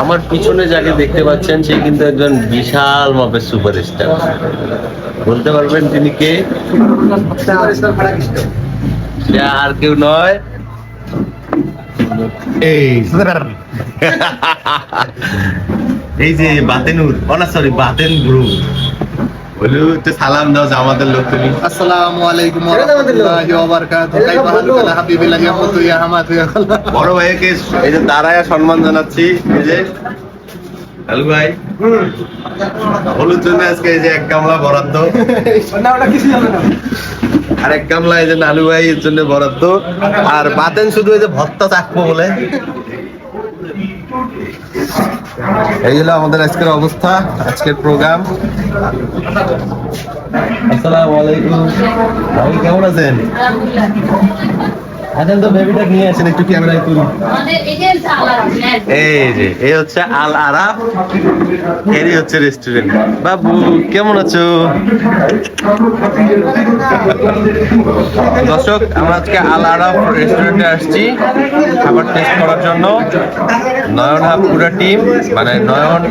আমার পিছনে যাকে দেখতে পাচ্ছেন সে কিন্তু একজন বিশাল মাপের সুপারস্টার। বলতে পারবেন তিনি কে? সে আর কেউ নয়, এই যে বাতেনুর, না সরি বাতেন ব্রু। বলু তো সালাম দাও যে আমাদের লোক তুমি। আসসালামু আলাইকুম ওয়া রাহমাতুল্লাহি ওয়া বারাকাতুহু। কাইফা হালুকা হাবিবিল্লাহি ইয়ামুতু ইয়া হামাতু ইয়া খাল্লা। বড় ভাইকে এই যে দাঁড়ায় সম্মান জানাচ্ছি। এই যে লালু ভাই, হলুদ জন্য আজকে এই যে এক গামলা বরাদ্দ, না ওটা কিছু জানে না। আর এক গামলা এই যে লালু ভাই এর জন্য বরাদ্দ, আর বাতেন শুধু এই যে ভর্তা চাকবো বলে। এই হলো আমাদের আজকের অবস্থা, আজকের প্রোগ্রাম। আসসালামু আলাইকুম ভাই, কেমন আছেন? এখন তো বেবিটা নিয়ে আসেন, একটু ক্যামেরায় তুলি। এই যে এই হচ্ছে আল আরাফ, এরই হচ্ছে রেস্টুরেন্ট। বাবু কেমন আছো? দর্শক, আমরা আজকে আল আরাফ রেস্টুরেন্টে আসছি খাবার টেস্ট করার জন্য। নয়ন হাব পুরা টিম, মানে নয়ন,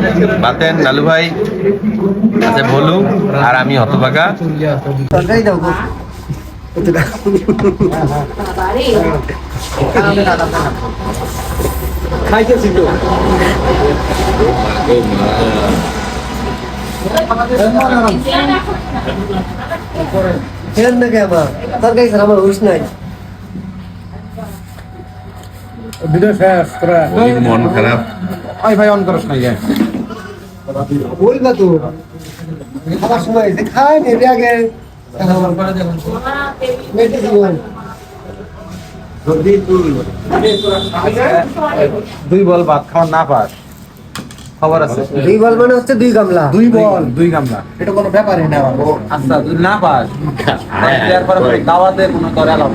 বাতেন, লালু ভাই আছে, বলু, আর আমি হতভাগা। তরকারি দাও গো। খাইতেছি তো। ফের না কে আমার তরকারি ছাড়া আমার হুঁশ নাই। ভিডিও শেষ তোরা। মন খারাপ। ওই ভাই অন করস না ইয়া। বল না তো। খাবার সময় যে খাই নে আগে। দুই বল ভাত খাওয়ার না পাস, খবর আছে। দুই বল মানে হচ্ছে দুই গামলা। দুই বল দুই গামলা। এটা কোনো ব্যাপারই না। আচ্ছা তুই না পাস, এরপরে দাওয়াতে কোনো করে এলাম।